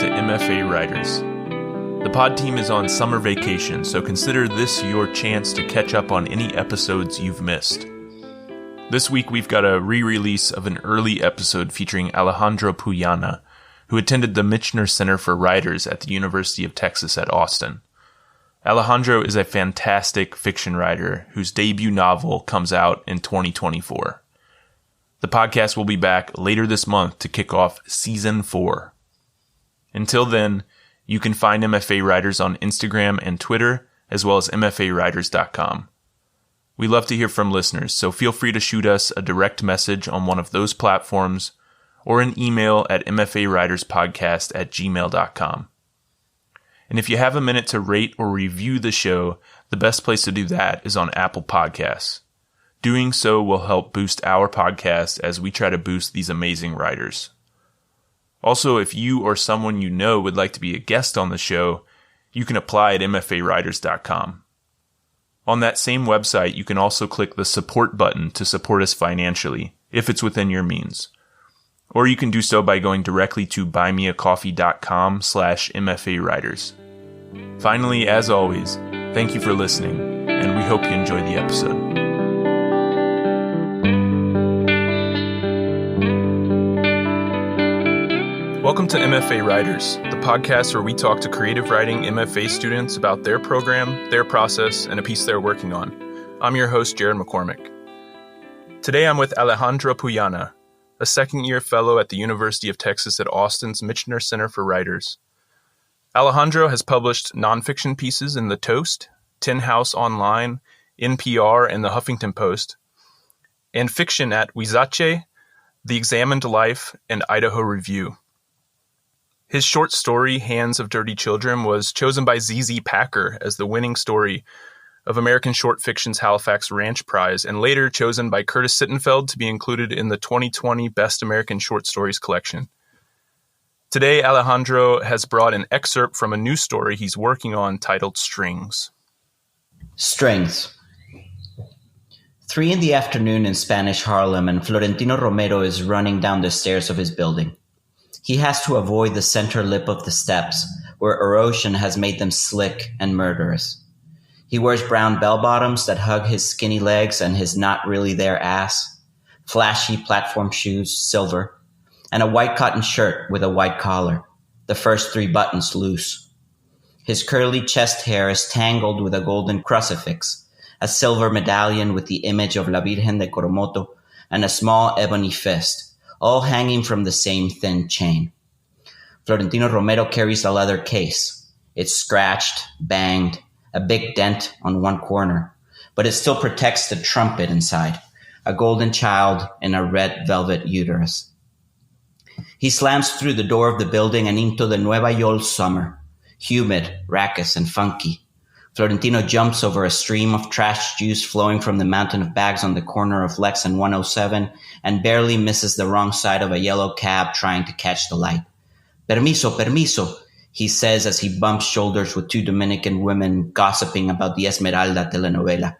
to MFA Writers. The pod team is on summer vacation, so consider this your chance to catch up on any episodes you've missed. This week we've got a re-release of an early episode featuring Alejandro Puyana, who attended the Michener Center for Writers at the University of Texas at Austin. Alejandro is a fantastic fiction writer whose debut novel comes out in 2024. The podcast will be back later this month to kick off Season 4. Until then, you can find MFA Writers on Instagram and Twitter, as well as mfawriters.com. We love to hear from listeners, so feel free to shoot us a direct message on one of those platforms or an email at mfawriterspodcast@gmail.com. And if you have a minute to rate or review the show, the best place to do that is on Apple Podcasts. Doing so will help boost our podcast as we try to boost these amazing writers. Also, if you or someone you know would like to be a guest on the show, you can apply at mfawriters.com. On that same website, you can also click the support button to support us financially, if it's within your means. Or you can do so by going directly to buymeacoffee.com/MFAWriters. Finally, as always, thank you for listening, and we hope you enjoy the episode. Welcome to MFA Writers, the podcast where we talk to creative writing MFA students about their program, their process, and a piece they're working on. I'm your host, Jared McCormack. Today I'm with Alejandro Puyana, a second-year fellow at the University of Texas at Austin's Michener Center for Writers. Alejandro has published nonfiction pieces in The Toast, Tin House Online, NPR, and The Huffington Post, and fiction at Wizache, The Examined Life, and Idaho Review. His short story, Hands of Dirty Children, was chosen by ZZ Packer as the winning story of American Short Fiction's Halifax Ranch Prize, and later chosen by Curtis Sittenfeld to be included in the 2020 Best American Short Stories collection. Today, Alejandro has brought an excerpt from a new story he's working on titled Strings. Strings. 3 p.m. in Spanish Harlem, and Florentino Romero is running down the stairs of his building. He has to avoid the center lip of the steps, where erosion has made them slick and murderous. He wears brown bell-bottoms that hug his skinny legs and his not-really-there ass, flashy platform shoes, silver, and a white cotton shirt with a white collar, the first 3 buttons loose. His curly chest hair is tangled with a golden crucifix, a silver medallion with the image of La Virgen de Coromoto, and a small ebony fist, all hanging from the same thin chain. Florentino Romero carries a leather case. It's scratched, banged, a big dent on one corner, but it still protects the trumpet inside, a golden child in a red velvet uterus. He slams through the door of the building and into the Nueva York summer, humid, raucous, and funky. Florentino jumps over a stream of trash juice flowing from the mountain of bags on the corner of Lex and 107 and barely misses the wrong side of a yellow cab trying to catch the light. Permiso, permiso, he says as he bumps shoulders with 2 Dominican women gossiping about the Esmeralda telenovela.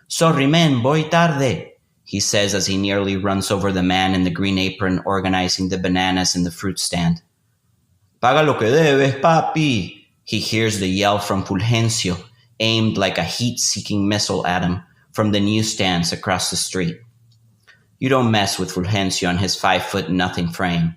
Sorry, man, voy tarde, he says as he nearly runs over the man in the green apron organizing the bananas in the fruit stand. Paga lo que debes, papi. He hears the yell from Fulgencio, aimed like a heat-seeking missile at him from the newsstands across the street. You don't mess with Fulgencio and his 5'0" frame.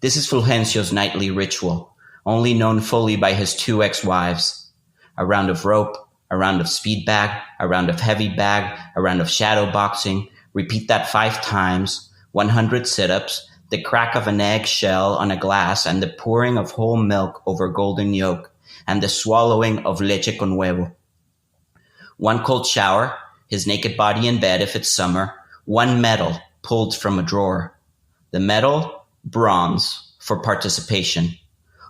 This is Fulgencio's nightly ritual, only known fully by his 2 ex-wives. A round of rope, a round of speed bag, a round of heavy bag, a round of shadow boxing. Repeat that 5 times, 100 sit-ups, the crack of an egg shell on a glass, and the pouring of whole milk over golden yolk, and the swallowing of leche con huevo. 1 cold shower, his naked body in bed if it's summer, 1 medal pulled from a drawer. The medal, bronze, for participation.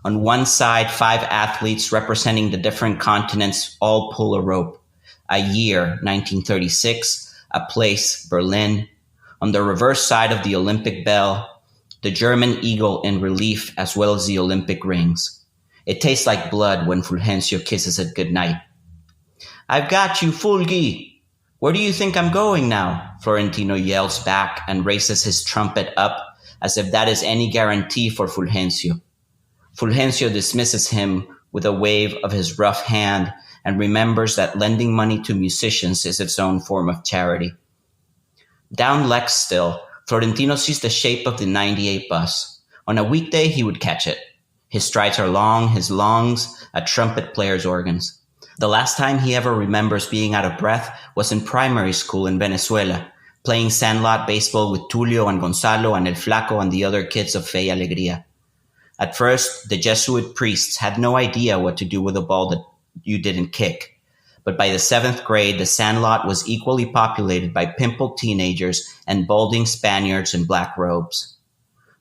On one side, 5 athletes representing the different continents all pull a rope. A year, 1936, a place, Berlin. On the reverse side of the Olympic bell, the German eagle in relief, as well as the Olympic rings. It tastes like blood when Fulgencio kisses it goodnight. I've got you, Fulgi. Where do you think I'm going now? Florentino yells back and raises his trumpet up as if that is any guarantee for Fulgencio. Fulgencio dismisses him with a wave of his rough hand and remembers that lending money to musicians is its own form of charity. Down Lex still, Florentino sees the shape of the 98 bus. On a weekday, he would catch it. His strides are long, his lungs, a trumpet player's organs. The last time he ever remembers being out of breath was in primary school in Venezuela, playing sandlot baseball with Tulio and Gonzalo and El Flaco and the other kids of Fe y Alegría. At first, the Jesuit priests had no idea what to do with a ball that you didn't kick. But by the 7th grade, the sandlot was equally populated by pimpled teenagers and balding Spaniards in black robes.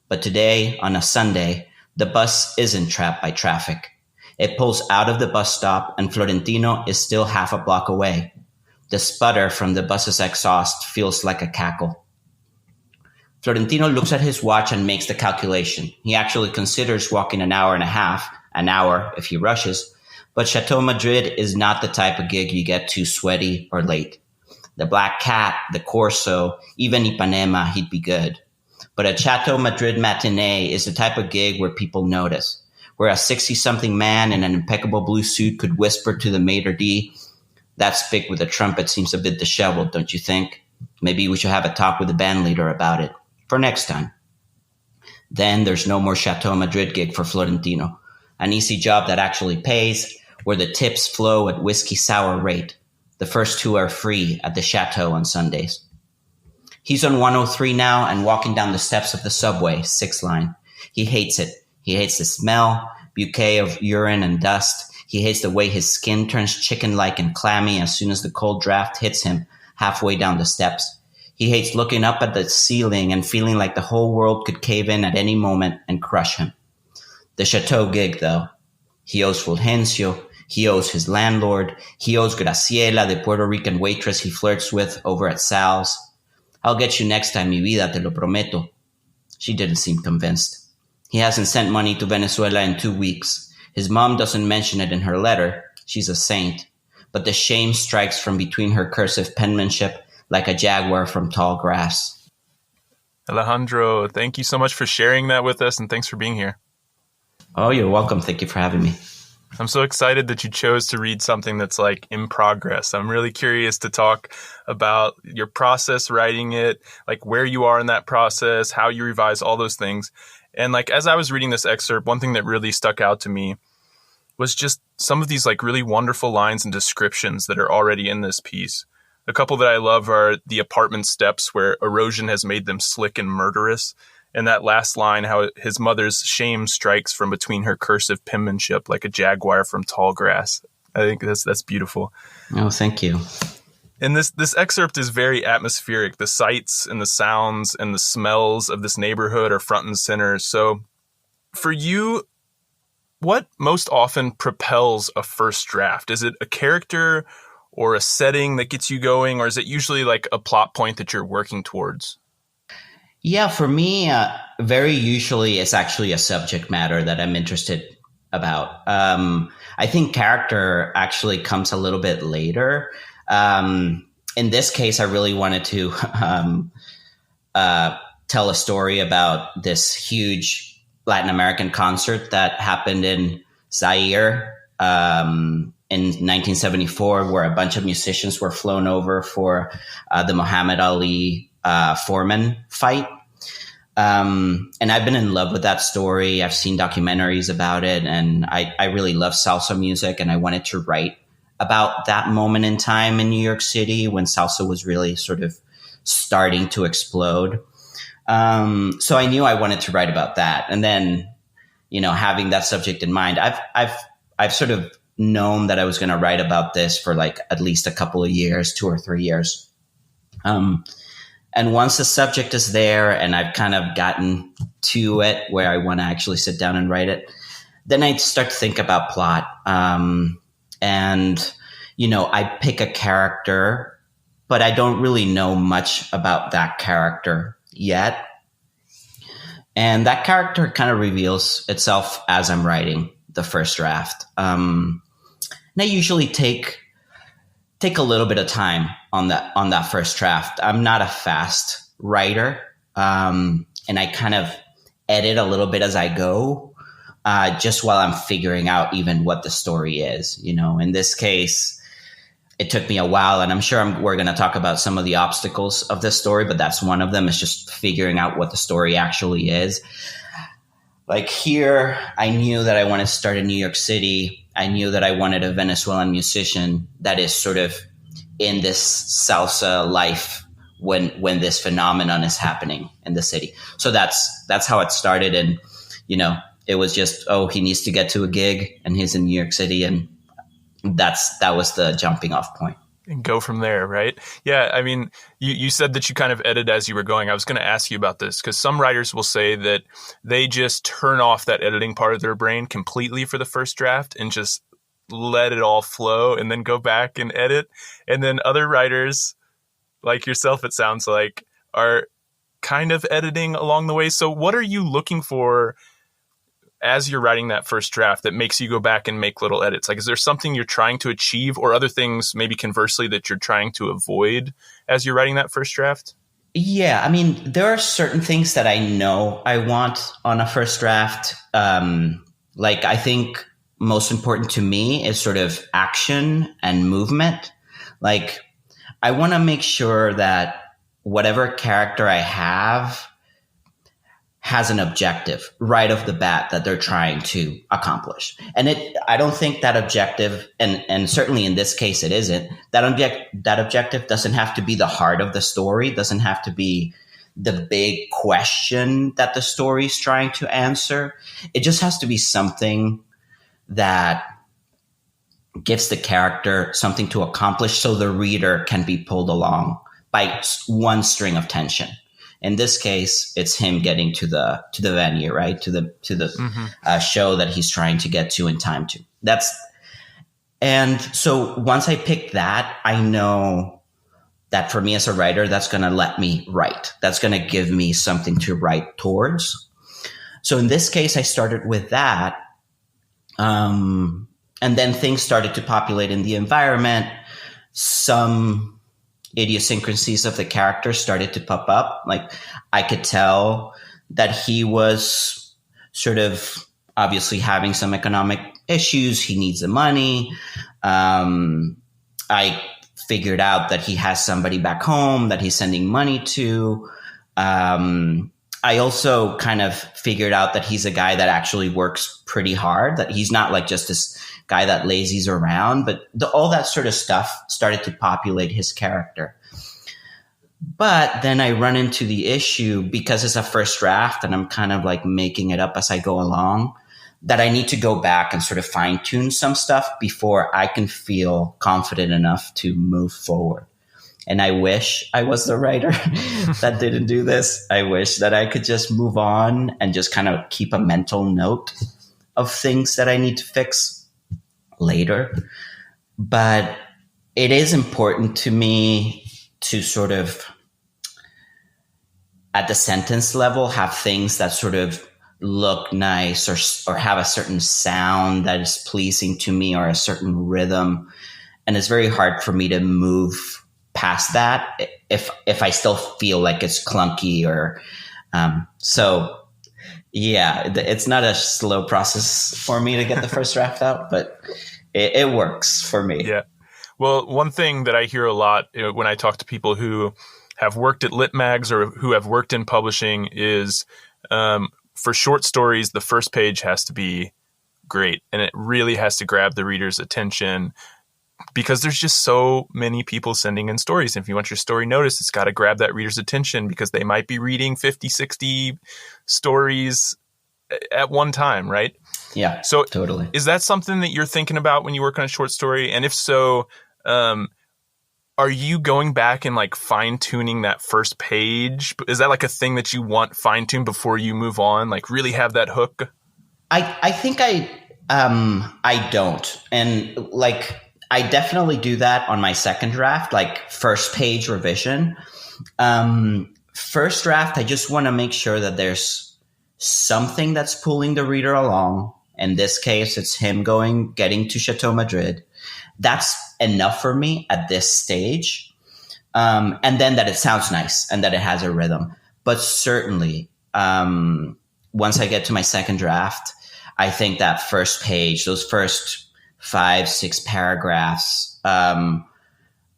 But today, on a Sunday, the bus isn't trapped by traffic. It pulls out of the bus stop and Florentino is still half a block away. The sputter from the bus's exhaust feels like a cackle. Florentino looks at his watch and makes the calculation. He actually considers walking an hour and a half, an hour if he rushes, but Chateau Madrid is not the type of gig you get too sweaty or late. The Black Cat, the Corso, even Ipanema, he'd be good. But a Chateau Madrid matinee is the type of gig where people notice, where a 60-something man in an impeccable blue suit could whisper to the maitre d', "That spick with the trumpet seems a bit disheveled, don't you think? Maybe we should have a talk with the band leader about it. For next time." Then there's no more Chateau Madrid gig for Florentino. An easy job that actually pays, where the tips flow at whiskey sour rate. The first two are free at the Chateau on Sundays. He's on 103 now and walking down the steps of the subway, 6th line. He hates it. He hates the smell, bouquet of urine and dust. He hates the way his skin turns chicken-like and clammy as soon as the cold draft hits him halfway down the steps. He hates looking up at the ceiling and feeling like the whole world could cave in at any moment and crush him. The Chateau gig, though. He owes Fulgencio. He owes his landlord. He owes Graciela, the Puerto Rican waitress he flirts with over at Sal's. "I'll get you next time, mi vida, te lo prometo." She didn't seem convinced. He hasn't sent money to Venezuela in 2 weeks. His mom doesn't mention it in her letter. She's a saint. But the shame strikes from between her cursive penmanship like a jaguar from tall grass. Alejandro, thank you so much for sharing that with us, and thanks for being here. Oh, you're welcome. Thank you for having me. I'm so excited that you chose to read something that's like in progress. I'm really curious to talk about your process writing it, like where you are in that process, how you revise, all those things. And like as I was reading this excerpt, one thing that really stuck out to me was just some of these like really wonderful lines and descriptions that are already in this piece. A couple that I love are the apartment steps where erosion has made them slick and murderous. And that last line, how his mother's shame strikes from between her cursive penmanship like a jaguar from tall grass. I think that's beautiful. Oh, thank you. And this excerpt is very atmospheric. The sights and the sounds and the smells of this neighborhood are front and center. So for you, what most often propels a first draft? Is it a character or a setting that gets you going, or is it usually like a plot point that you're working towards? Yeah, for me, very usually it's actually a subject matter that I'm interested about. I think character actually comes a little bit later. In this case, I really wanted to tell a story about this huge Latin American concert that happened in Zaire in 1974, where a bunch of musicians were flown over for the Muhammad Ali Foreman fight. And I've been in love with that story. I've seen documentaries about it, and I really love salsa music, and I wanted to write about that moment in time in New York City when salsa was really sort of starting to explode. So I knew I wanted to write about that. And then, you know, having that subject in mind, I've sort of known that I was going to write about this for like at least a couple of years, 2 or 3 years. And once the subject is there and I've kind of gotten to it where I want to actually sit down and write it, then I start to think about plot. And, you know, I pick a character, but I don't really know much about that character yet. And that character kind of reveals itself as I'm writing the first draft. And I usually take a little bit of time on that first draft. I'm not a fast writer, and I kind of edit a little bit as I go. just while I'm figuring out even what the story is. In this case, it took me a while, and I'm sure we're going to talk about some of the obstacles of this story, but that's one of them, is just figuring out what the story actually is. Like here, I knew that I wanted to start in New York City. I knew that I wanted a Venezuelan musician that is sort of in this salsa life when this phenomenon is happening in the city. So that's how it started. And, it was just, he needs to get to a gig and he's in New York City. And that was the jumping off point. And go from there, right? Yeah, I mean, you said that you kind of edited as you were going. I was going to ask you about this because some writers will say that they just turn off that editing part of their brain completely for the first draft and just let it all flow and then go back and edit. And then other writers, like yourself, it sounds like, are kind of editing along the way. So what are you looking for as you're writing that first draft that makes you go back and make little edits? Like, is there something you're trying to achieve or other things, maybe conversely, that you're trying to avoid as you're writing that first draft? Yeah, I mean, there are certain things that I know I want on a first draft. Like, I think most important to me is sort of action and movement. Like, I want to make sure that whatever character I have has an objective right off the bat that they're trying to accomplish. And I don't think that objective, and certainly in this case it isn't, that objective doesn't have to be the heart of the story, doesn't have to be the big question that the story is trying to answer. It just has to be something that gives the character something to accomplish so the reader can be pulled along by one string of tension. In this case, it's him getting to the venue, right? To the show that he's trying to get to in time to. And so once I pick that, I know that for me as a writer, that's going to let me write. That's going to give me something to write towards. So in this case, I started with that. And then things started to populate in the environment. Some idiosyncrasies of the character started to pop up. Like, I could tell that he was sort of obviously having some economic issues. He needs the money. I figured out that he has somebody back home that he's sending money to. I also kind of figured out that he's a guy that actually works pretty hard, that he's not like just this guy that lazies around, but all that sort of stuff started to populate his character. But then I run into the issue, because it's a first draft and I'm kind of like making it up as I go along, that I need to go back and sort of fine tune some stuff before I can feel confident enough to move forward. And I wish I was the writer that didn't do this. I wish that I could just move on and just kind of keep a mental note of things that I need to fix later. But it is important to me to sort of, at the sentence level, have things that sort of look nice or have a certain sound that is pleasing to me or a certain rhythm. And it's very hard for me to move past that if I still feel like it's clunky or so. Yeah, it's not a slow process for me to get the first draft out, but it works for me. Yeah. Well, one thing that I hear a lot when I talk to people who have worked at lit mags or who have worked in publishing is for short stories, the first page has to be great and it really has to grab the reader's attention, because there's just so many people sending in stories. And if you want your story noticed, it's got to grab that reader's attention, because they might be reading 50, 60 stories at one time, right? Yeah, so totally. Is that something that you're thinking about when you work on a short story? And if so, are you going back and like fine tuning that first page? Is that like a thing that you want fine tuned before you move on? Like really have that hook? I think I don't. And like, I definitely do that on my second draft, like first page revision. First draft, I just want to make sure that there's something that's pulling the reader along. In this case, it's him getting to Chateau Madrid. That's enough for me at this stage. And then that it sounds nice and that it has a rhythm. But certainly, once I get to my second draft, I think that first page, those first 5-6 paragraphs, are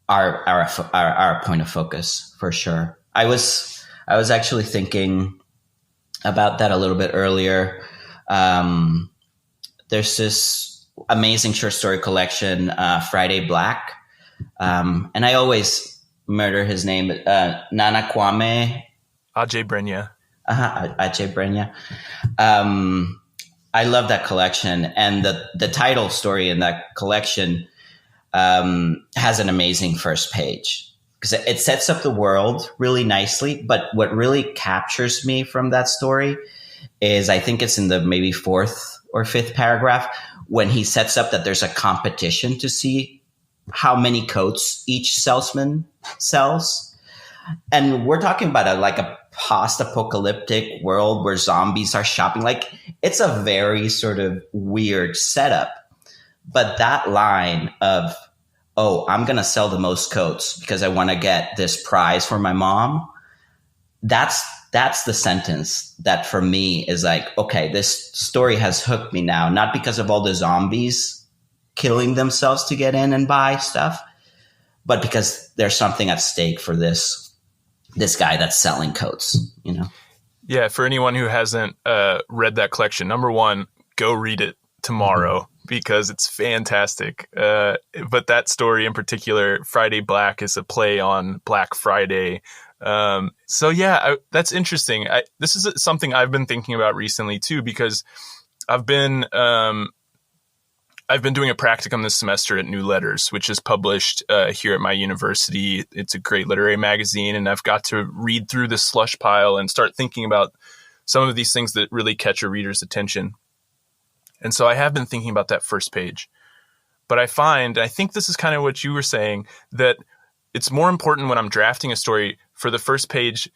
a point of focus for sure. I was actually thinking about that a little bit earlier. There's this amazing short story collection, Friday Black, and I always murder his name, Nana Kwame. Ajay Brenya. Ajay Brenya. I love that collection, and the title story in that collection has an amazing first page because it sets up the world really nicely. But what really captures me from that story is, I think it's in the maybe 4th or 5th paragraph, when he sets up that there's a competition to see how many coats each salesman sells. And we're talking about a post-apocalyptic world where zombies are shopping. Like, it's a very sort of weird setup. But that line of, oh, I'm going to sell the most coats because I want to get this prize for my mom, that's the sentence that for me is like, okay, this story has hooked me now, not because of all the zombies killing themselves to get in and buy stuff, but because there's something at stake for this guy that's selling coats, you know? Yeah. For anyone who hasn't read that collection, number one, go read it tomorrow because it's fantastic. But that story in particular, Friday Black, is a play on Black Friday. So yeah, that's interesting. This is something I've been thinking about recently too, because I've been doing a practicum this semester at New Letters, which is published here at my university. It's a great literary magazine, and I've got to read through this slush pile and start thinking about some of these things that really catch a reader's attention. And so I have been thinking about that first page. But I think this is kind of what you were saying, that it's more important when I'm drafting a story for the first page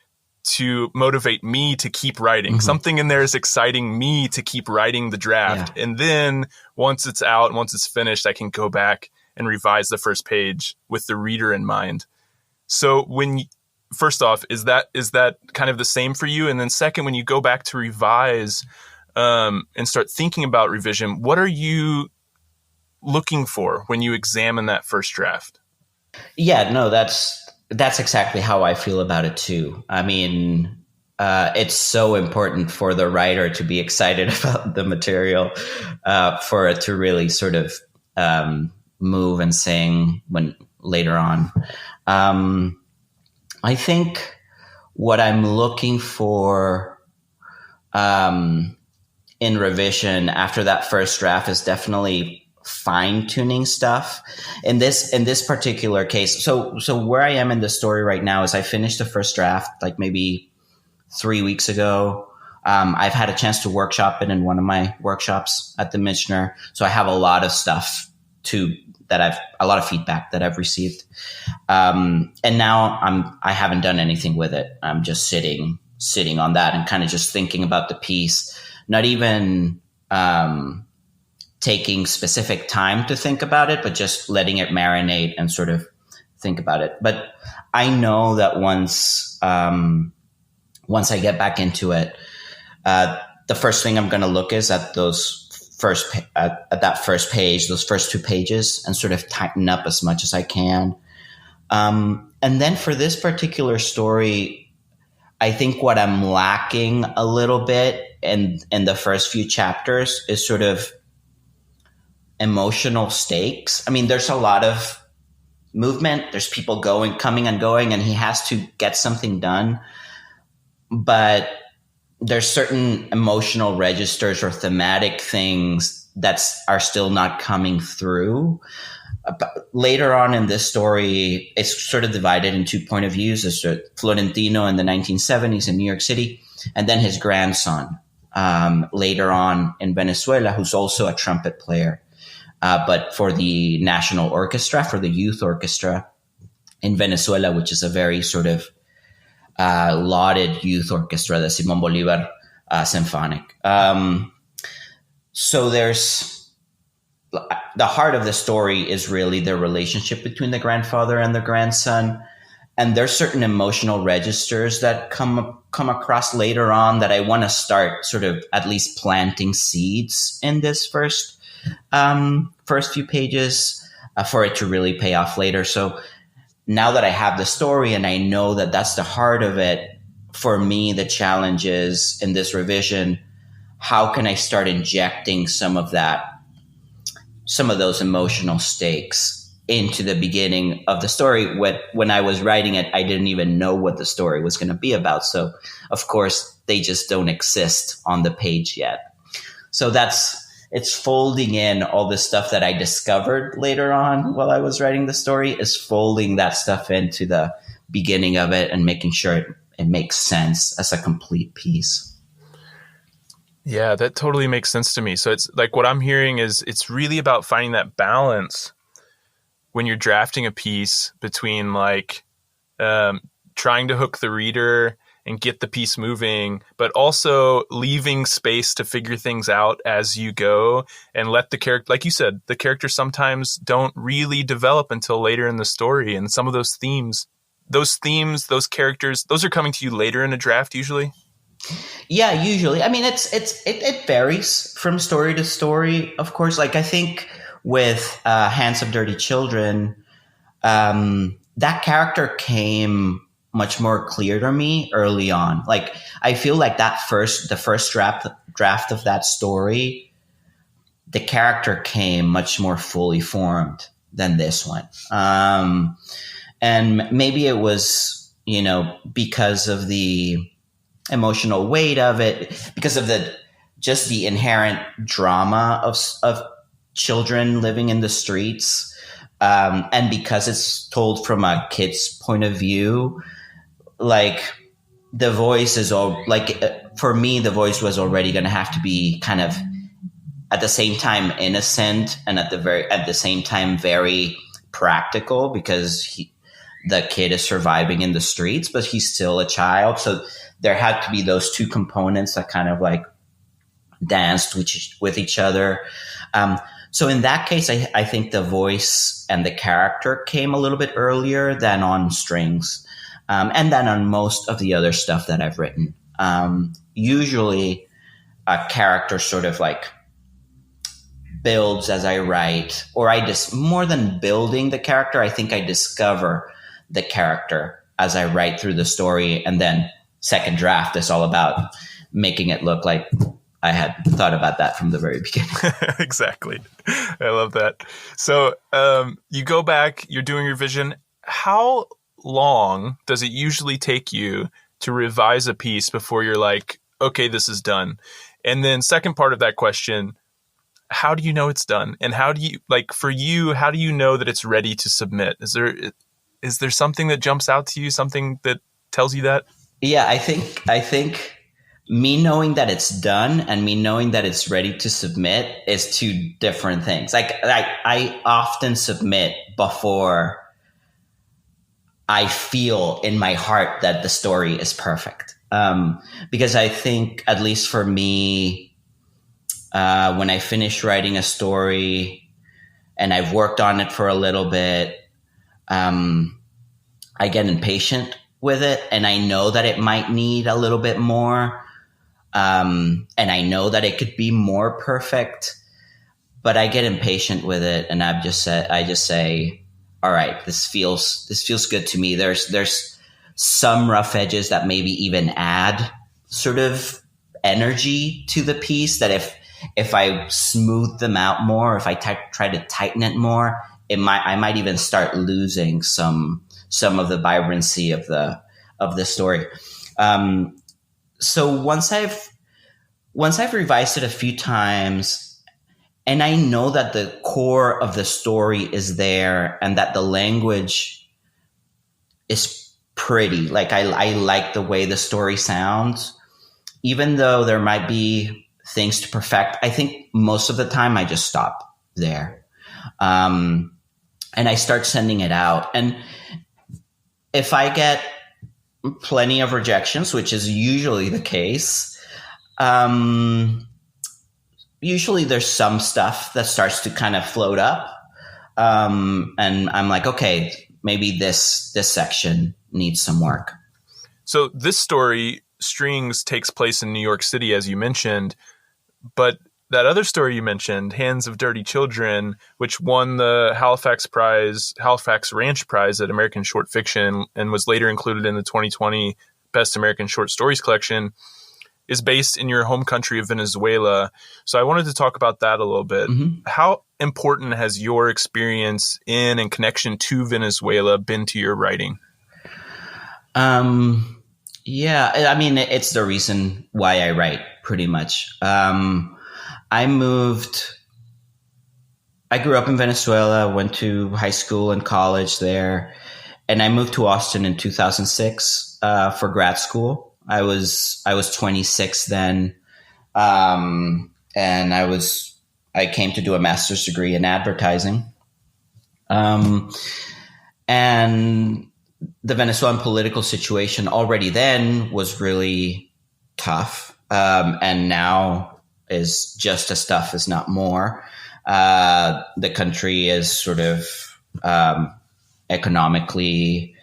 to motivate me to keep writing. Something in there is exciting me to keep writing the draft. Yeah. And then once it's out, once it's finished, I can go back and revise the first page with the reader in mind. So first off, is that kind of the same for you? And then second, when you go back to revise and start thinking about revision, what are you looking for when you examine that first draft? Yeah, no, that's exactly how I feel about it too. I mean, it's so important for the writer to be excited about the material, for it to really sort of move and sing when later on. I think what I'm looking for in revision after that first draft is definitely fine-tuning stuff. In this particular case, so where I am in the story right now is I finished the first draft like maybe 3 weeks ago. I've had a chance to workshop it in one of my workshops at the Michener, so I have a lot of stuff a lot of feedback that I've received, and now I haven't done anything with it. I'm just sitting on that and kind of just thinking about the piece, not even taking specific time to think about it, but just letting it marinate and sort of think about it. But I know that once I get back into it, the first thing I'm going to look is at at that first page, those first 2 pages, and sort of tighten up as much as I can. And then for this particular story, I think what I'm lacking a little bit in the first few chapters is sort of emotional stakes. I mean, there's a lot of movement. There's people coming and going, and he has to get something done. But there's certain emotional registers or thematic things that are still not coming through. Later on in this story, it's sort of divided in 2 point of views. There's Florentino in the 1970s in New York City, and then his grandson later on in Venezuela, who's also a trumpet player. But for the national orchestra, for the youth orchestra in Venezuela, which is a very sort of lauded youth orchestra, the Simón Bolívar Symphonic. So there's the heart of the story is really the relationship between the grandfather and the grandson. And there's certain emotional registers that come across later on that I want to start sort of at least planting seeds in this first few pages for it to really pay off later. So now that I have the story and I know that that's the heart of it, for me, the challenge is in this revision, how can I start injecting some of those emotional stakes into the beginning of the story? When I was writing it, I didn't even know what the story was going to be about. So, of course, they just don't exist on the page yet. So it's folding in all the stuff that I discovered later on while I was writing the story, is folding that stuff into the beginning of it and making sure it makes sense as a complete piece. Yeah, that totally makes sense to me. So it's like what I'm hearing is it's really about finding that balance when you're drafting a piece between like trying to hook the reader and get the piece moving, but also leaving space to figure things out as you go and let the character, like you said, the characters sometimes don't really develop until later in the story. And some of those themes, those characters, those are coming to you later in a draft usually. Yeah, usually. I mean, it varies from story to story, of course. Like I think with Hands of Dirty Children, that character came much more clear to me early on. Like I feel like the first draft of that story, the character came much more fully formed than this one. And maybe it was, because of the emotional weight of it, because of the inherent drama of children living in the streets, and because it's told from a kid's point of view. Like the voice is all like, for me, the voice was already going to have to be kind of at the same time innocent and at the same time very practical, because the kid is surviving in the streets, but he's still a child. So there had to be those two components that kind of like danced with each other. So in that case, I think the voice and the character came a little bit earlier than on Strings. And then on most of the other stuff that I've written. Usually a character sort of like builds as I write, or more than building the character, I think I discover the character as I write through the story. And then second draft is all about making it look like I had thought about that from the very beginning. Exactly. I love that. So you go back, you're doing your vision. How long does it usually take you to revise a piece before you're like, okay, this is done? And then second part of that question, how do you know it's done? And how do you, like for you, how do you know that it's ready to submit? Is there something that jumps out to you, something that tells you that? Yeah, I think me knowing that it's done and me knowing that it's ready to submit is two different things. Like I often submit before I feel in my heart that the story is perfect. Because I think, at least for me, when I finish writing a story and I've worked on it for a little bit, I get impatient with it, and I know that it might need a little bit more. And I know that it could be more perfect, but I get impatient with it. And I just say, all right, this feels good to me. There's some rough edges that maybe even add sort of energy to the piece, that if I smooth them out more, if I try to tighten it more, I might even start losing some of the vibrancy of the story. So once I've revised it a few times, and I know that the core of the story is there and that the language is pretty, like I like the way the story sounds, even though there might be things to perfect, I think most of the time I just stop there. And I start sending it out. And if I get plenty of rejections, which is usually the case, usually there's some stuff that starts to kind of float up. And I'm like, okay, maybe this section needs some work. So this story, Strings, takes place in New York City, as you mentioned, but that other story you mentioned, Hands of Dirty Children, which won the Halifax Ranch Prize at American Short Fiction and was later included in the 2020 Best American Short Stories collection, is based in your home country of Venezuela. So I wanted to talk about that a little bit. Mm-hmm. How important has your experience in and connection to Venezuela been to your writing? Yeah, I mean, it's the reason why I write, pretty much. I grew up in Venezuela, went to high school and college there, and I moved to Austin in 2006 for grad school. I was 26 then, and I came to do a master's degree in advertising. And the Venezuelan political situation already then was really tough, and now is just as tough, as not more. The country is sort of economically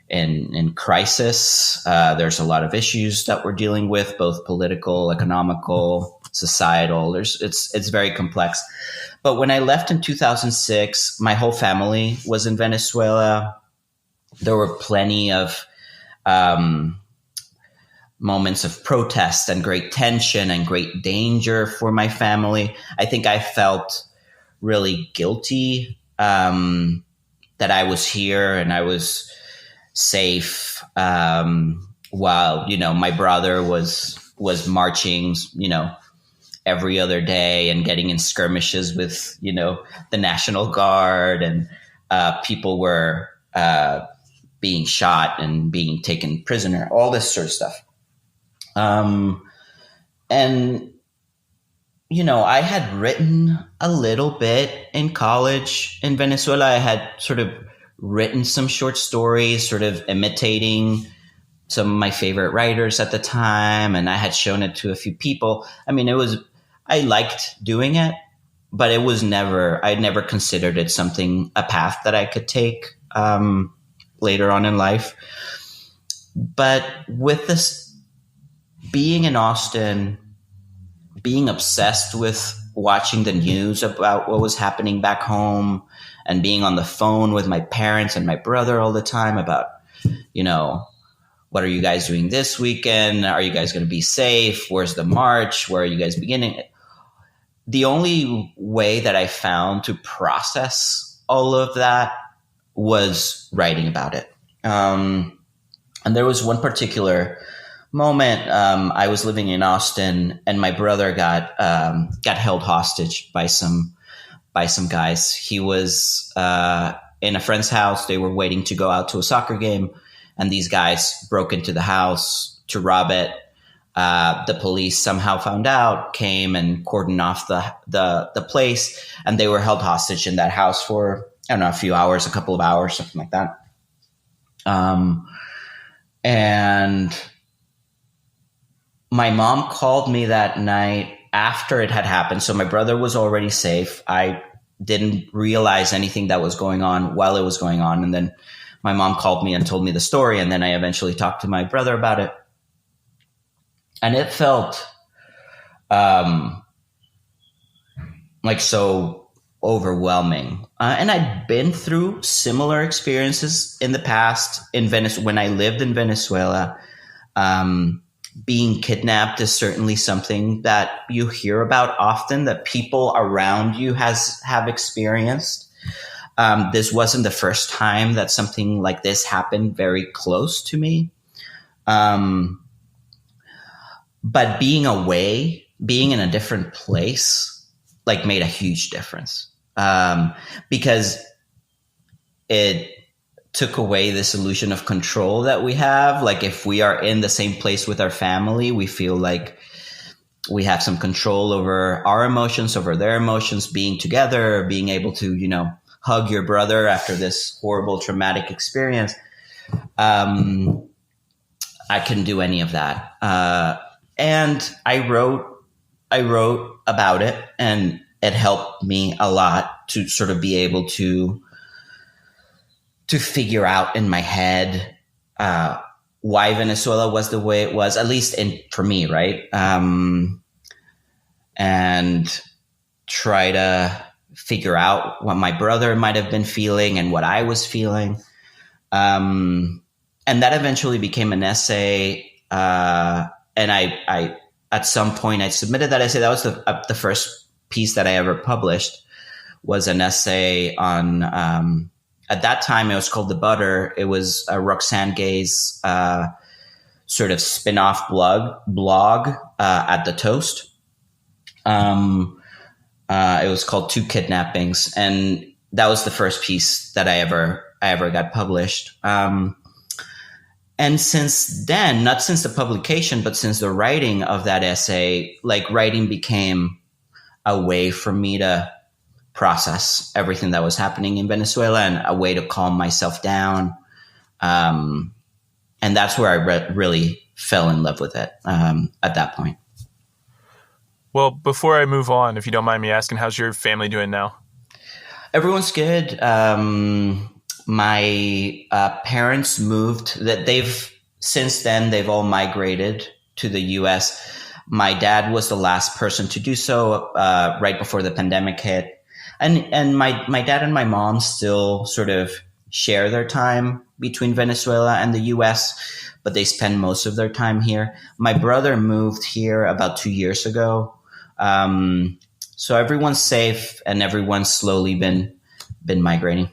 in crisis. There's a lot of issues that we're dealing with, both political, economical, societal. It's very complex. But when I left in 2006, my whole family was in Venezuela. There were plenty of moments of protest and great tension and great danger for my family. I think I felt really guilty that I was here and I was safe while, my brother was marching, every other day and getting in skirmishes with, the National Guard, and people were being shot and being taken prisoner, all this sort of stuff. And, I had written a little bit in college in Venezuela. I had sort of written some short stories, sort of imitating some of my favorite writers at the time. And I had shown it to a few people. I mean, I liked doing it, but I'd never considered it a path that I could take, later on in life. But with this, being in Austin, being obsessed with watching the news about what was happening back home, and being on the phone with my parents and my brother all the time about, what are you guys doing this weekend? Are you guys going to be safe? Where's the march? Where are you guys beginning? The only way that I found to process all of that was writing about it. And there was one particular moment. I was living in Austin, and my brother got held hostage by some guys. He was in a friend's house. They were waiting to go out to a soccer game, and these guys broke into the house to rob it. The police somehow found out, came and cordoned off the place, and they were held hostage in that house for, I don't know, a few hours, a couple of hours, something like that. And my mom called me that night after it had happened. So my brother was already safe. I didn't realize anything that was going on while it was going on. And then my mom called me and told me the story. And then I eventually talked to my brother about it. And it felt like so overwhelming. And I'd been through similar experiences in the past in Venice when I lived in Venezuela. Being kidnapped is certainly something that you hear about often, that people around you have experienced. This wasn't the first time that something like this happened very close to me. But being away, being in a different place, made a huge difference. Because it took away this illusion of control that we have. If we are in the same place with our family, we feel like we have some control over our emotions, over their emotions, being together, being able to, hug your brother after this horrible, traumatic experience. I couldn't do any of that. And I wrote about it, and it helped me a lot to sort of be able to to figure out in my head why Venezuela was the way it was, at least for me, right? And try to figure out what my brother might have been feeling and what I was feeling. And that eventually became an essay. And I at some point, I submitted that essay. That was the first piece that I ever published, was an essay on, at that time, it was called The Butter. It was Roxane Gay's sort of spin-off blog at The Toast. It was called Two Kidnappings, and that was the first piece that I ever got published. And since then, not since the publication, but since the writing of that essay, like, writing became a way for me to process everything that was happening in Venezuela and a way to calm myself down. And that's where I really fell in love with it at that point. Well, before I move on, if you don't mind me asking, how's your family doing now? Everyone's good. My parents moved. Since then they've all migrated to the U.S. My dad was the last person to do so right before the pandemic hit, and my dad and my mom still sort of share their time between Venezuela and the U.S., but they spend most of their time here. My brother moved here about 2 years ago, so everyone's safe and everyone's slowly been migrating.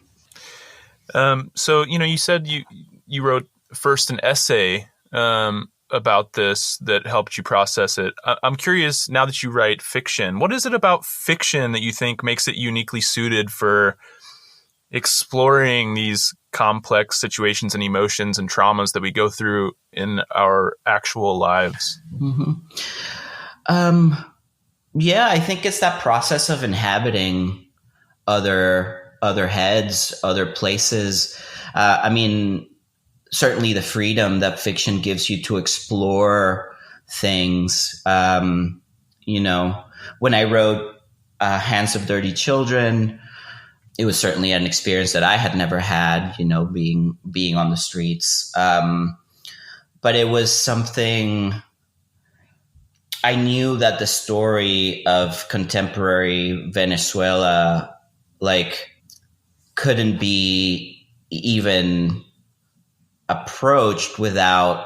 So, you said you wrote first an essay about this that helped you process it. I'm curious, now that you write fiction, what is it about fiction that you think makes it uniquely suited for exploring these complex situations and emotions and traumas that we go through in our actual lives? Mm-hmm. Yeah, I think it's that process of inhabiting other heads, other places. Certainly the freedom that fiction gives you to explore things. When I wrote Hands of Dirty Children, it was certainly an experience that I had never had, being on the streets. But it was something, I knew that the story of contemporary Venezuela, couldn't be even approached without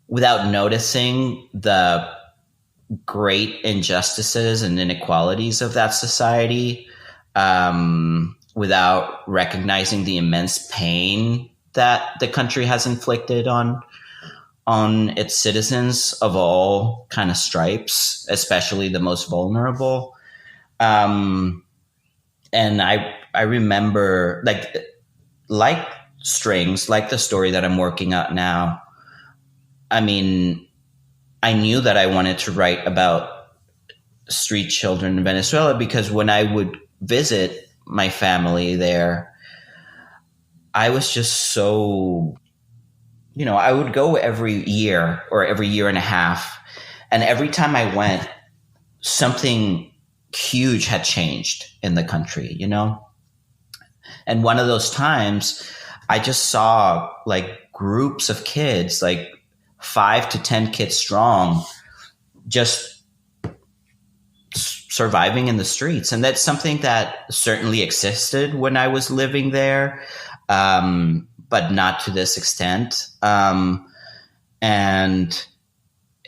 noticing the great injustices and inequalities of that society, without recognizing the immense pain that the country has inflicted on its citizens of all kind of stripes, especially the most vulnerable. And I remember, like Strings, like the story that I'm working on now, I knew that I wanted to write about street children in Venezuela because when I would visit my family there, I was just so, I would go every year or every year and a half. And every time I went, something huge had changed in the country, And one of those times I just saw groups of kids, 5 to 10 kids strong, just surviving in the streets. And that's something that certainly existed when I was living there, but not to this extent. And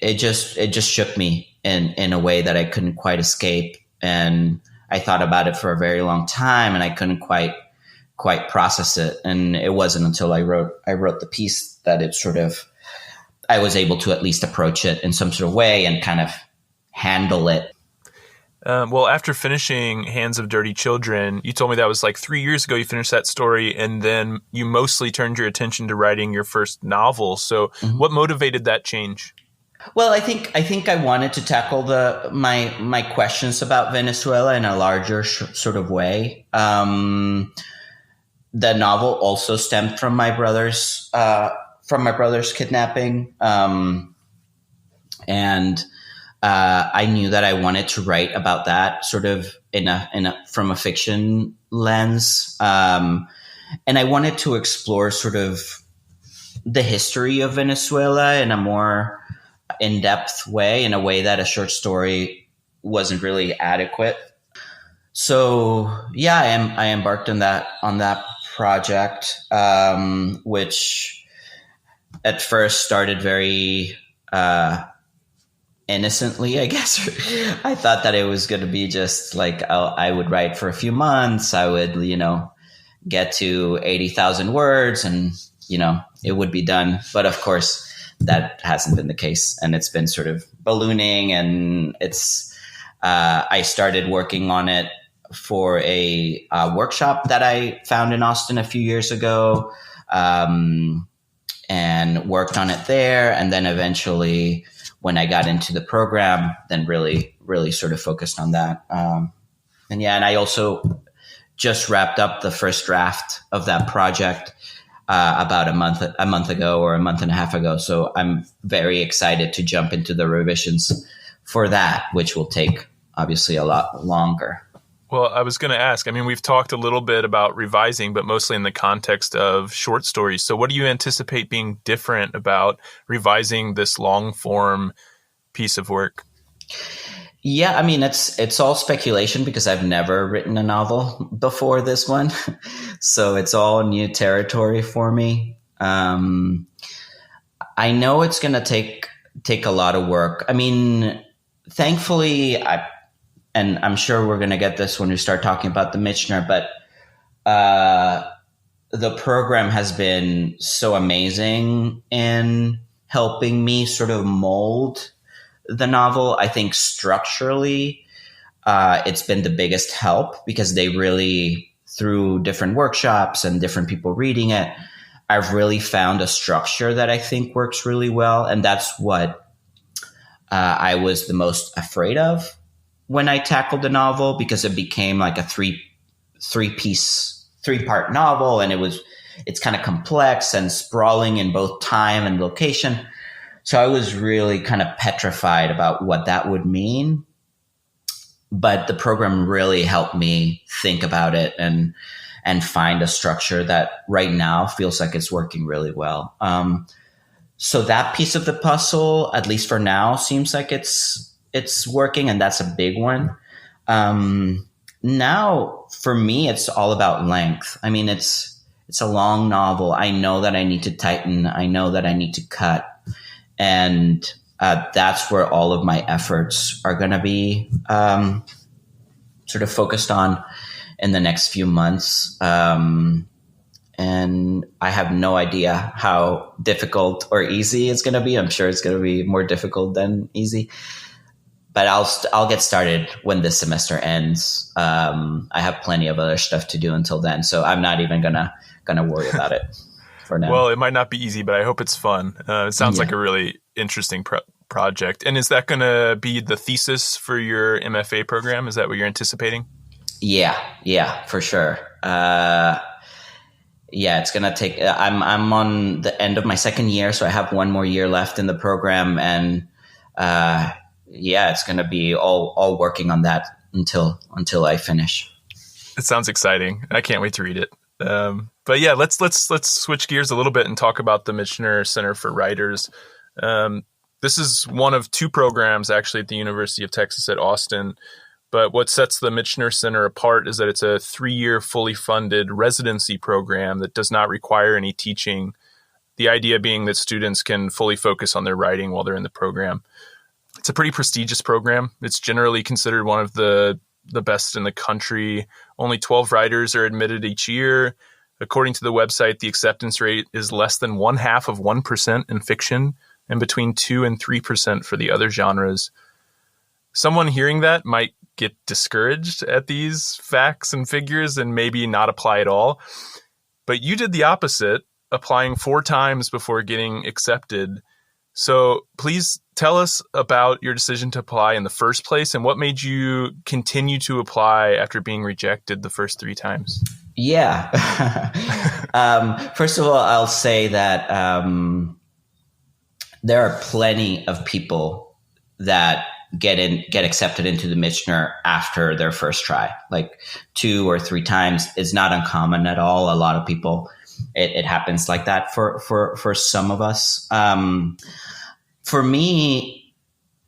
it just shook me in a way that I couldn't quite escape. And I thought about it for a very long time and I couldn't quite process it. And it wasn't until I wrote the piece that it I was able to at least approach it in some sort of way and kind of handle it. Well, after finishing Hands of Dirty Children, you told me that was 3 years ago you finished that story, and then you mostly turned your attention to writing your first novel. So What motivated that change? Well, I think I wanted to tackle my questions about Venezuela in a larger sort of way. The novel also stemmed from my brother's kidnapping, and I knew that I wanted to write about that sort of from a fiction lens. And I wanted to explore sort of the history of Venezuela in a more in-depth way, in a way that a short story wasn't really adequate. So yeah, I embarked on that project, which at first started very innocently, I guess. I thought that it was going to be just like I would write for a few months. I would, get to 80,000 words and, it would be done. But of course, that hasn't been the case. And it's been sort of ballooning, and I started working on it for a workshop that I found in Austin a few years ago, and worked on it there. And then eventually, when I got into the program, then really, really sort of focused on that. And I also just wrapped up the first draft of that project about a month ago or a month and a half ago. So I'm very excited to jump into the revisions for that, which will take obviously a lot longer. Well, I was going to ask, we've talked a little bit about revising, but mostly in the context of short stories. So what do you anticipate being different about revising this long form piece of work? Yeah, it's all speculation because I've never written a novel before this one. So it's all new territory for me. I know it's going to take a lot of work. Thankfully, and I'm sure we're going to get this when we start talking about the Michener, but the program has been so amazing in helping me sort of mold the novel. I think structurally, it's been the biggest help because they really, through different workshops and different people reading it, I've really found a structure that I think works really well. And that's what I was the most afraid of when I tackled the novel, because it became like a three-part novel, and it's kind of complex and sprawling in both time and location. So I was really kind of petrified about what that would mean. But the program really helped me think about it and find a structure that right now feels like it's working really well. So that piece of the puzzle, at least for now, seems like it's working, and that's a big one. Now, for me, it's all about length. It's a long novel. I know that I need to tighten. I know that I need to cut. And that's where all of my efforts are going to be sort of focused on in the next few months. And I have no idea how difficult or easy it's going to be. I'm sure it's going to be more difficult than easy. But I'll get started when this semester ends. I have plenty of other stuff to do until then, so I'm not even gonna worry about it for now. Well, it might not be easy, but I hope it's fun. It sounds like a really interesting project. And is that going to be the thesis for your MFA program? Is that what you're anticipating? Yeah, for sure. It's going to take. I'm on the end of my second year, so I have one more year left in the program, and it's going to be all working on that until I finish. It sounds exciting. I can't wait to read it. But yeah, let's switch gears a little bit and talk about the Michener Center for Writers. This is one of two programs actually at the University of Texas at Austin. But what sets the Michener Center apart is that it's a 3-year fully funded residency program that does not require any teaching. The idea being that students can fully focus on their writing while they're in the program. It's a pretty prestigious program. It's generally considered one of the best in the country. Only 12 writers are admitted each year. According to the website, the acceptance rate is less than 0.5% in fiction and between 2 and 3% for the other genres. Someone hearing that might get discouraged at these facts and figures and maybe not apply at all. But you did the opposite, applying 4 times before getting accepted. So please tell us about your decision to apply in the first place and what made you continue to apply after being rejected the first 3 times. Yeah. First of all, I'll say that there are plenty of people that get accepted into the Michener after their first try. Like 2 or 3 times is not uncommon at all. A lot of people, it happens like that for some of us. For me,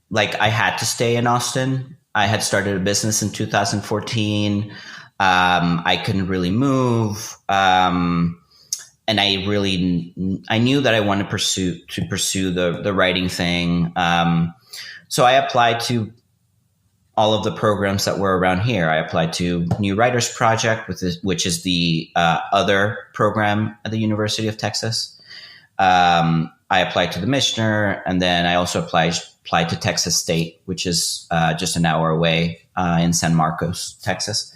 like I had to stay in Austin. I had started a business in 2014. I couldn't really move. And I knew that I wanted to pursue the writing thing. So I applied to all of the programs that were around here. I applied to New Writers Project, which is the other program at the University of Texas. I applied to the Michener, and then I also applied to Texas State, which is just an hour away in San Marcos, Texas.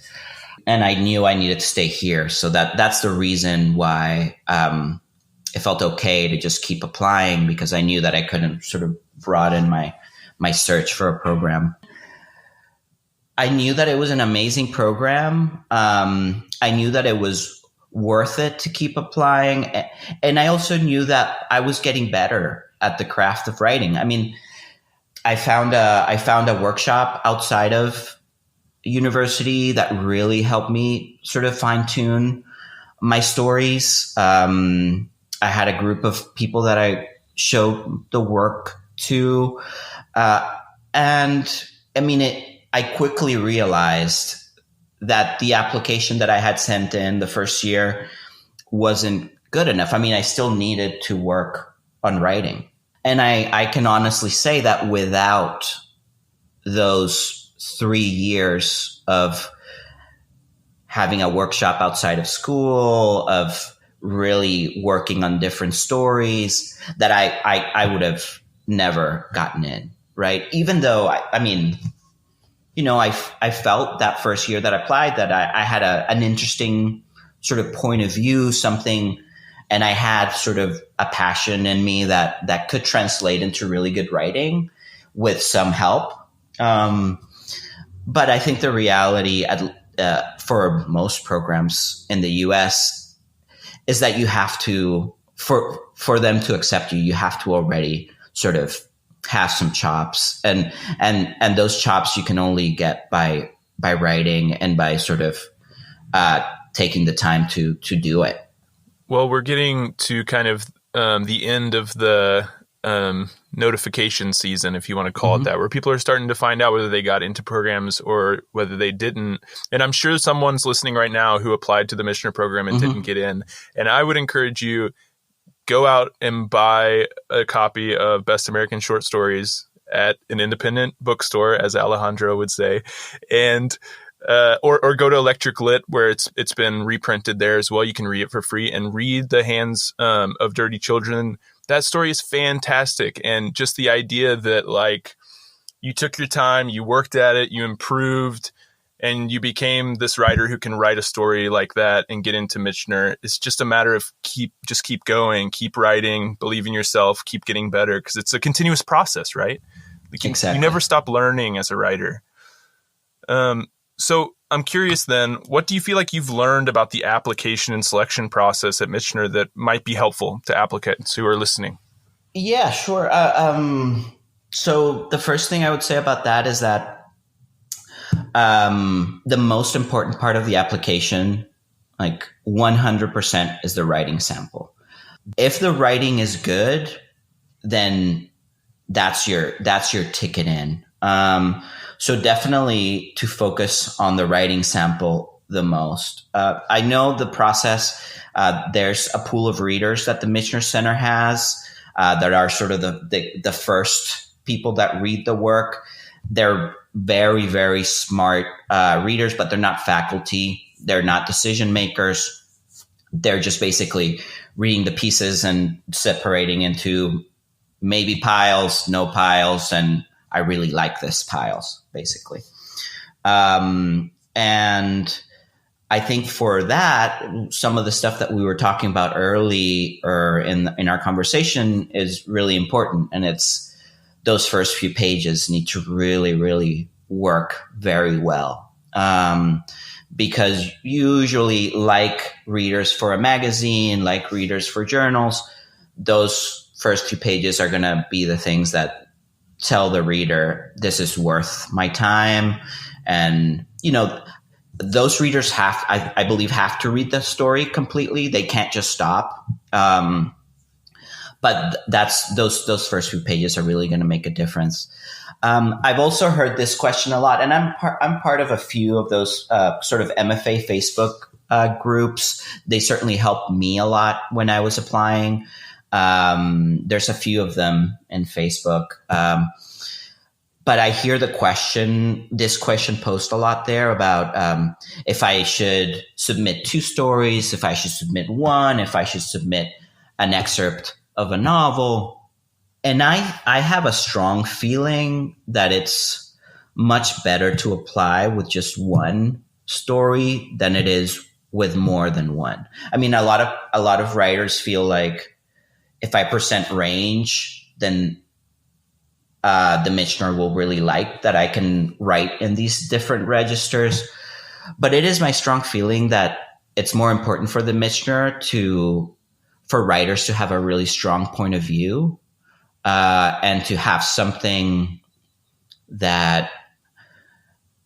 And I knew I needed to stay here. So that's the reason why it felt okay to just keep applying, because I knew that I couldn't sort of broaden my search for a program. I knew that it was an amazing program. I knew that it was worth it to keep applying. And I also knew that I was getting better at the craft of writing. I mean, I found a workshop outside of university that really helped me sort of fine tune my stories. I had a group of people that I showed the work to. And I mean, I quickly realized that the application that I had sent in the first year wasn't good enough. I mean, I still needed to work on writing. And I can honestly say that without those 3 years of having a workshop outside of school, of really working on different stories, that I would have never gotten in, right? Even though, I mean, you know, I felt that first year that I applied that I had an interesting sort of point of view, something, and I had sort of a passion in me that could translate into really good writing with some help. But I think the reality for most programs in the U.S. is that you have to, for them to accept you, you have to already sort of have some chops, and those chops you can only get by writing and by sort of taking the time to do it. Well, we're getting to kind of the end of the notification season, if you want to call it that, where people are starting to find out whether they got into programs or whether they didn't. And I'm sure someone's listening right now who applied to the Michener program and didn't get in. And I would encourage you, go out and buy a copy of Best American Short Stories at an independent bookstore, as Alejandro would say, and or go to Electric Lit, where it's been reprinted there as well. You can read it for free, and read The Hands of Dirty Children. That story is fantastic. And just the idea that, like, you took your time, you worked at it, you improved, and you became this writer who can write a story like that and get into Michener. It's just a matter of keep going, keep writing, believe in yourself, keep getting better, because it's a continuous process, right? Like Exactly. You never stop learning as a writer. So I'm curious then, what do you feel like you've learned about the application and selection process at Michener that might be helpful to applicants who are listening? Yeah, sure. So the first thing I would say about that is that the most important part of the application, like 100%, is the writing sample. If the writing is good, then that's your ticket in. So definitely to focus on the writing sample the most. I know the process. There's a pool of readers that the Michener Center has that are sort of the first people that read the work. They're very, very smart readers, but they're not faculty. They're not decision makers. They're just basically reading the pieces and separating into maybe piles, no piles, and I really like this piles, basically. And I think for that, some of the stuff that we were talking about earlier in our conversation is really important. And it's those first few pages need to really, really work very well. Because usually, like readers for a magazine, like readers for journals, those first few pages are going to be the things that tell the reader, this is worth my time. And, those readers I believe, have to read the story completely. They can't just stop. But those first few pages are really going to make a difference. I've also heard this question a lot, and I'm part of a few of those sort of MFA Facebook groups. They certainly helped me a lot when I was applying. There's a few of them in Facebook. But I hear this question posed a lot there about if I should submit 2 stories, if I should submit 1, if I should submit an excerpt of a novel. And I have a strong feeling that it's much better to apply with just 1 story than it is with more than 1. I mean, a lot of writers feel like if I present range, then the Michener will really like that I can write in these different registers. But it is my strong feeling that it's more important for the Michener for writers to have a really strong point of view, and to have something that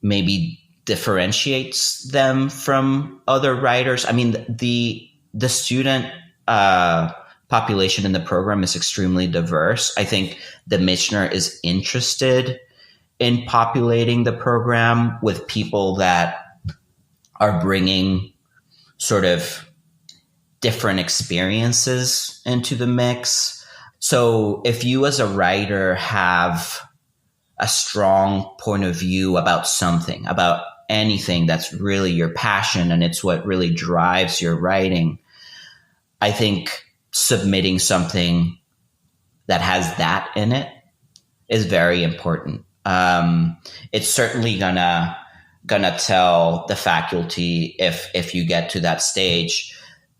maybe differentiates them from other writers. I mean, the student population in the program is extremely diverse. I think the Michener is interested in populating the program with people that are bringing sort of different experiences into the mix. So if you as a writer have a strong point of view about something, about anything that's really your passion and it's what really drives your writing, I think submitting something that has that in it is very important. It's certainly gonna tell the faculty if you get to that stage,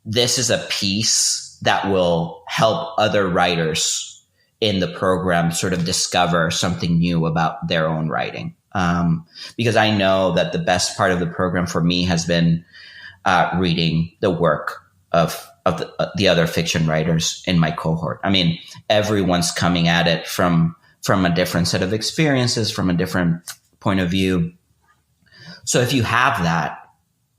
this is a piece that will help other writers in the program sort of discover something new about their own writing. Because I know that the best part of the program for me has been reading the work of the other fiction writers in my cohort. I mean, everyone's coming at it from a different set of experiences, from a different point of view. So if you have that,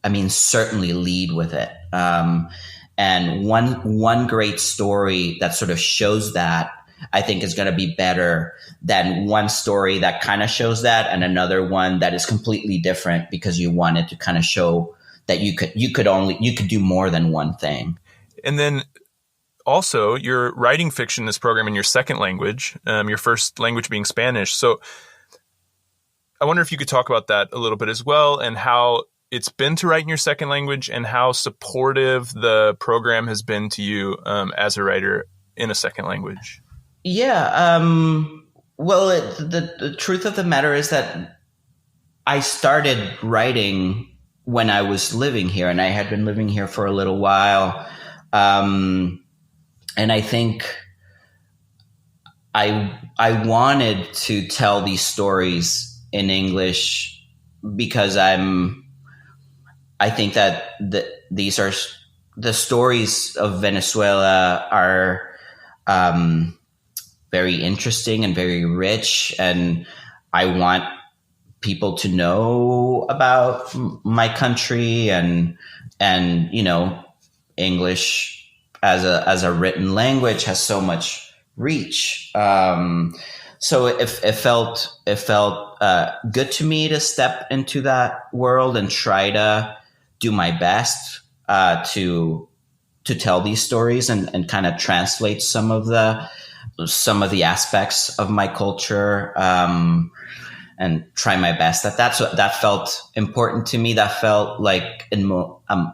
I mean, certainly lead with it. And one great story that sort of shows that, I think, is going to be better than one story that kind of shows that and another one that is completely different because you wanted to kind of show that you could do more than one thing. And then also you're writing fiction in this program in your second language, your first language being Spanish. So I wonder if you could talk about that a little bit as well, and how it's been to write in your second language and how supportive the program has been to you as a writer in a second language. Yeah. Well, the truth of the matter is that I started writing when I was living here, and I had been living here for a little while. And I think I wanted to tell these stories in English because I think that these are the stories of Venezuela are very interesting and very rich, and I want people to know about my country and English as a written language has so much reach. So it felt good to me to step into that world and try to do my best to tell these stories and kind of translate some of the aspects of my culture, and try my best. That felt important to me. That felt like a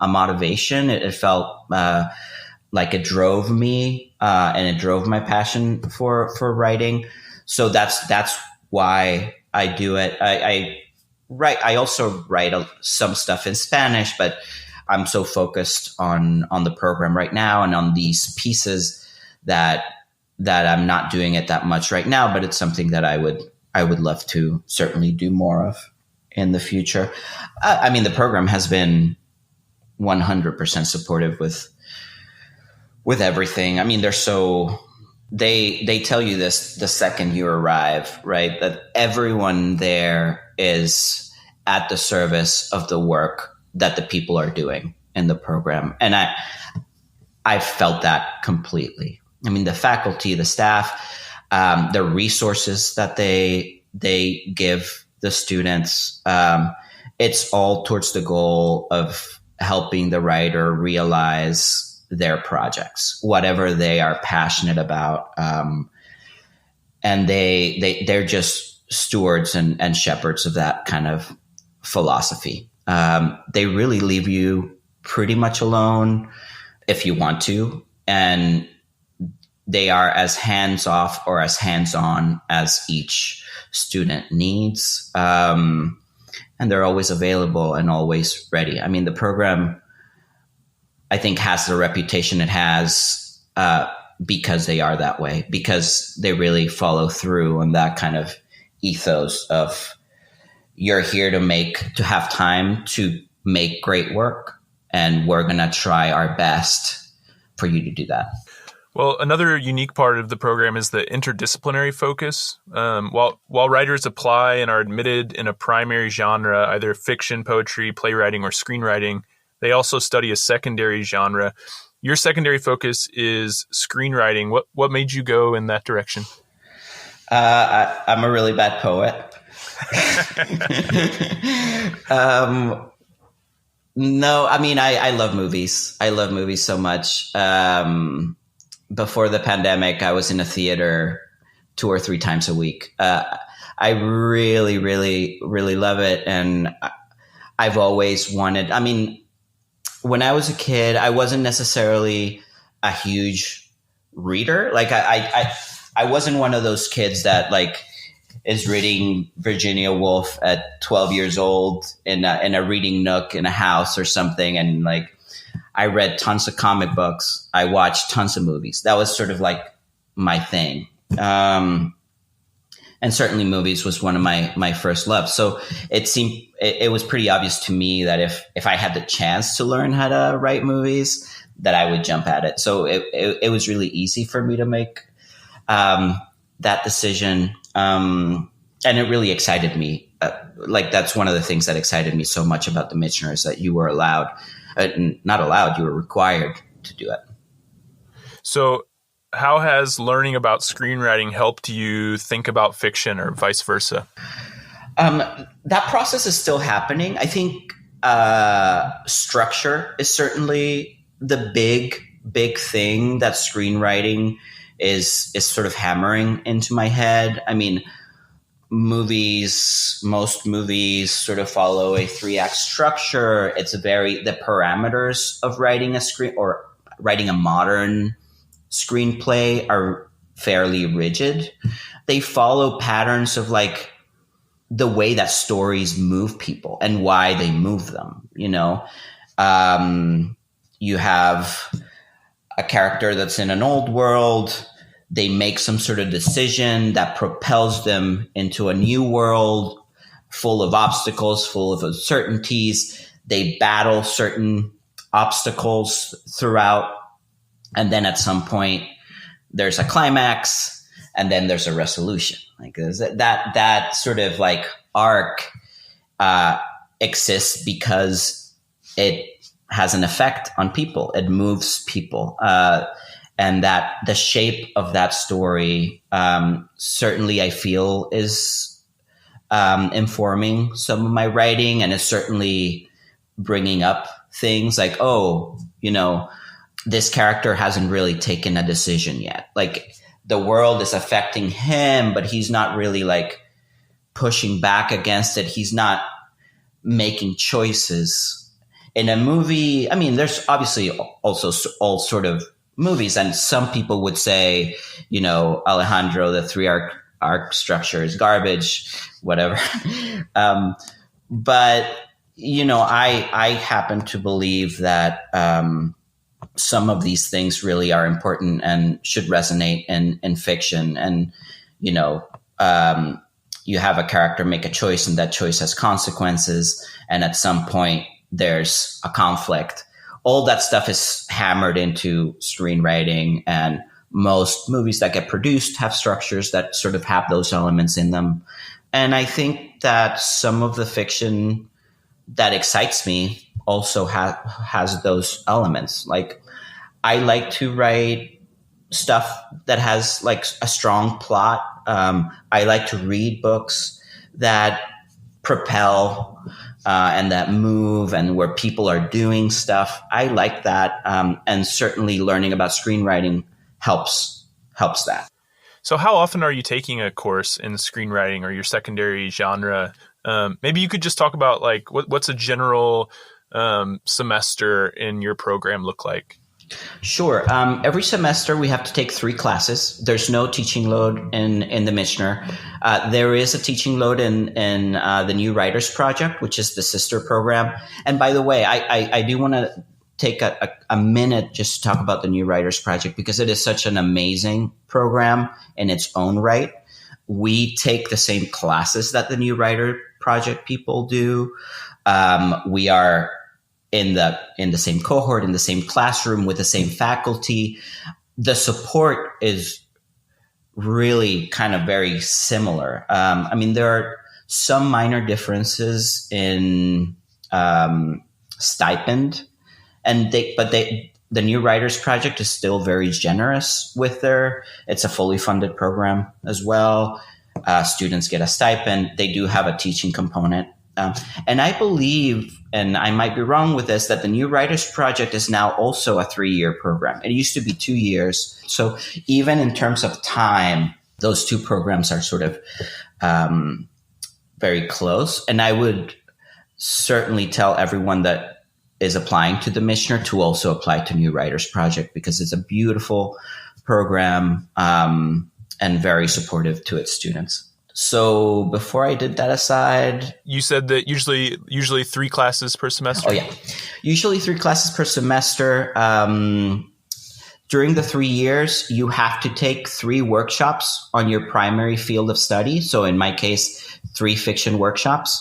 motivation. It felt like it drove me, and it drove my passion for writing. So that's why I do it. I also write some stuff in Spanish, but I'm so focused on the program right now and on these pieces that I'm not doing it that much right now, but it's something that I would love to certainly do more of in the future. I mean, the program has been 100% supportive with everything. I mean, they're so they tell you this the second you arrive, right? That everyone there is at the service of the work that the people are doing in the program. And I felt that completely. I mean, the faculty, the staff, the resources that they give the students, it's all towards the goal of helping the writer realize their projects, whatever they are passionate about. And they're just stewards and shepherds of that kind of philosophy. They really leave you pretty much alone if you want to. And they are as hands-off or as hands-on as each student needs. And they're always available and always ready. I mean, the program, I think, has the reputation it has because they are that way, because they really follow through on that kind of ethos of you're here to have time to make great work, and we're going to try our best for you to do that. Well, another unique part of the program is the interdisciplinary focus. While writers apply and are admitted in a primary genre, either fiction, poetry, playwriting, or screenwriting, they also study a secondary genre. Your secondary focus is screenwriting. What made you go in that direction? I'm a really bad poet. No, I mean, I love movies. I love movies so much. Before the pandemic, I was in a theater 2 or 3 times a week. I really, really, really love it. And I've always wanted, I mean, when I was a kid, I wasn't necessarily a huge reader. Like I wasn't one of those kids that like is reading Virginia Woolf at 12 years old in a reading nook in a house or something. And like, I read tons of comic books. I watched tons of movies. That was sort of like my thing. And certainly movies was one of my first loves. So it was pretty obvious to me that if I had the chance to learn how to write movies, that I would jump at it. So it was really easy for me to make that decision. And it really excited me. Like that's one of the things that excited me so much about the Michener is that you were not allowed, you were required to do it. So how has learning about screenwriting helped you think about fiction or vice versa? That process is still happening. I think structure is certainly the big thing that screenwriting is sort of hammering into my head. I mean, most movies sort of follow a 3-act structure. The parameters of writing writing a modern screenplay are fairly rigid. They follow patterns of like the way that stories move people and why they move them. You know, you have a character that's in an old world. They make some sort of decision that propels them into a new world full of obstacles, full of uncertainties. They battle certain obstacles throughout. And then at some point, there's a climax, and then there's a resolution. Like that sort of like arc exists because it has an effect on people. It moves people. And that the shape of that story, certainly I feel is informing some of my writing, and is certainly bringing up things like, oh, you know, this character hasn't really taken a decision yet. Like the world is affecting him, but he's not really like pushing back against it. He's not making choices. In a movie, I mean, there's obviously also all sort of movies, and some people would say, you know, Alejandro, the 3-arc structure is garbage, whatever. But, you know, I happen to believe that some of these things really are important and should resonate in fiction. And, you know, you have a character make a choice, and that choice has consequences. And at some point there's a conflict. All that stuff is hammered into screenwriting, and most movies that get produced have structures that sort of have those elements in them. And I think that some of the fiction that excites me also has those elements. Like, I like to write stuff that has like a strong plot. I like to read books that propel and that move and where people are doing stuff. I like that. And certainly learning about screenwriting helps that. So how often are you taking a course in screenwriting or your secondary genre? Maybe you could just talk about like what's a general semester in your program look like? Sure. Every semester we have to take 3 classes. There's no teaching load in the Michener. There is a teaching load in the New Writers Project, which is the sister program. And by the way, I do want to take a minute just to talk about the New Writers Project, because it is such an amazing program in its own right. We take the same classes that the New Writer Project people do. We are in the same cohort, in the same classroom, with the same faculty. The support is really kind of very similar. I mean, there are some minor differences in stipend, but the New Writers Project is still very generous with it's a fully funded program as well. Students get a stipend. They do have a teaching component. And I believe, and I might be wrong with this, that the New Writers Project is now also a 3-year program. It used to be 2 years. So even in terms of time, those 2 programs are sort of very close. And I would certainly tell everyone that is applying to the Michener to also apply to New Writers Project, because it's a beautiful program and very supportive to its students. So before I did that aside, you said that usually 3 classes per semester. Oh yeah, usually 3 classes per semester. During the 3 years, you have to take 3 workshops on your primary field of study. So in my case, 3 fiction workshops.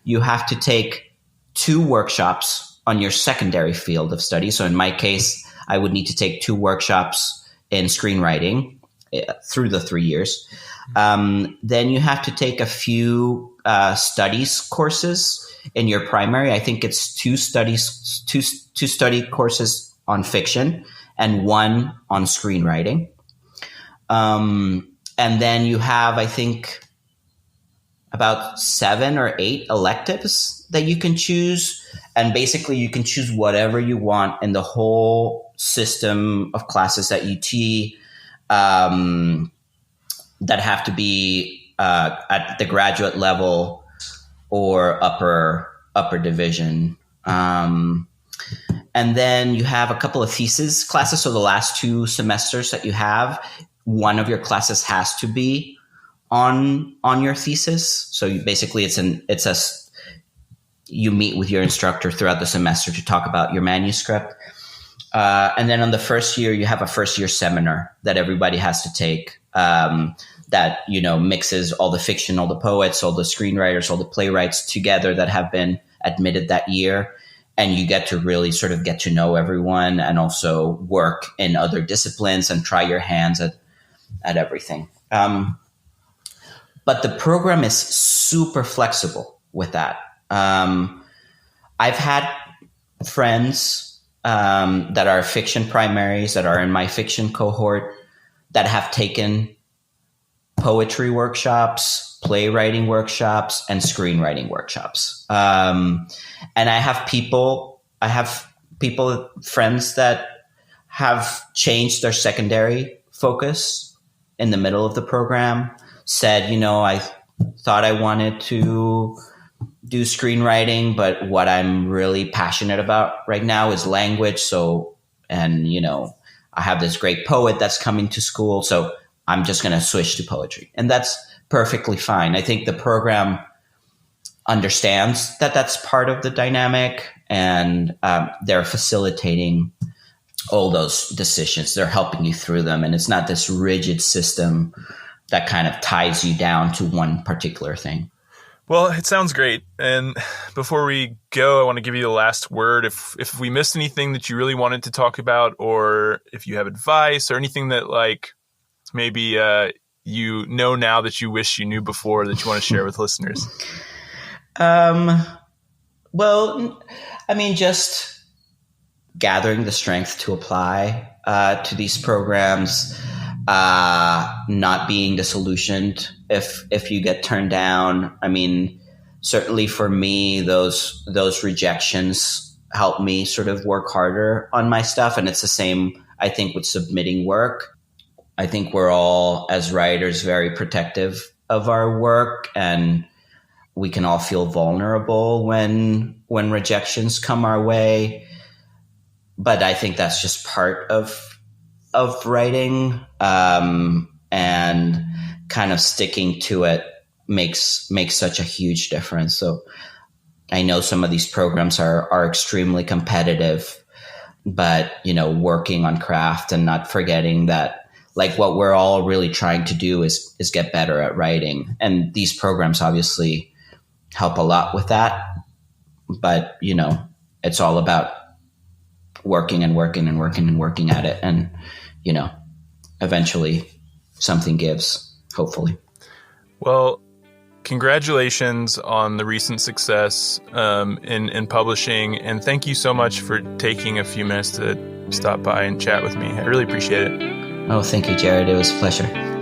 You have to take 2 workshops on your secondary field of study. So in my case, I would need to take 2 workshops in screenwriting through the 3 years. Then you have to take a few studies courses in your primary. I think it's 2 study courses on fiction and 1 on screenwriting. And then you have, I think, about 7 or 8 electives that you can choose. And basically you can choose whatever you want in the whole system of classes at UT that have to be at the graduate level or upper division. And then you have a couple of thesis classes. So the last 2 semesters that you have, one of your classes has to be on your thesis. So you meet with your instructor throughout the semester to talk about your manuscript. And then on the first year, you have a first year seminar that everybody has to take that, mixes all the fiction, all the poets, all the screenwriters, all the playwrights together that have been admitted that year. And you get to really sort of get to know everyone and also work in other disciplines and try your hands at everything. But the program is super flexible with that. I've had friends that are fiction primaries that are in my fiction cohort that have taken poetry workshops, playwriting workshops, and screenwriting workshops. And I have friends that have changed their secondary focus in the middle of the program, said, I thought I wanted to do screenwriting, but what I'm really passionate about right now is language. I have this great poet that's coming to school, so I'm just going to switch to poetry. And that's perfectly fine. I think the program understands that that's part of the dynamic, and they're facilitating all those decisions. They're helping you through them. And it's not this rigid system that kind of ties you down to one particular thing. Well, it sounds great. And before we go, I want to give you the last word. If we missed anything that you really wanted to talk about, or if you have advice or anything that like maybe you know now that you wish you knew before that you want to share with listeners. Well, I mean, just gathering the strength to apply to these programs, not being disillusioned if you get turned down. I mean, certainly for me, those rejections help me sort of work harder on my stuff. And it's the same, I think, with submitting work. I think we're all, as writers, very protective of our work, and we can all feel vulnerable when rejections come our way. But I think that's just part of writing, and kind of sticking to it makes such a huge difference. So I know some of these programs are extremely competitive, but working on craft and not forgetting that, like, what we're all really trying to do is get better at writing. And these programs obviously help a lot with that. But, it's all about working and working and working and working at it. And, eventually something gives, hopefully. Well, congratulations on the recent success in publishing. And thank you so much for taking a few minutes to stop by and chat with me. I really appreciate it. Oh, thank you, Jared. It was a pleasure.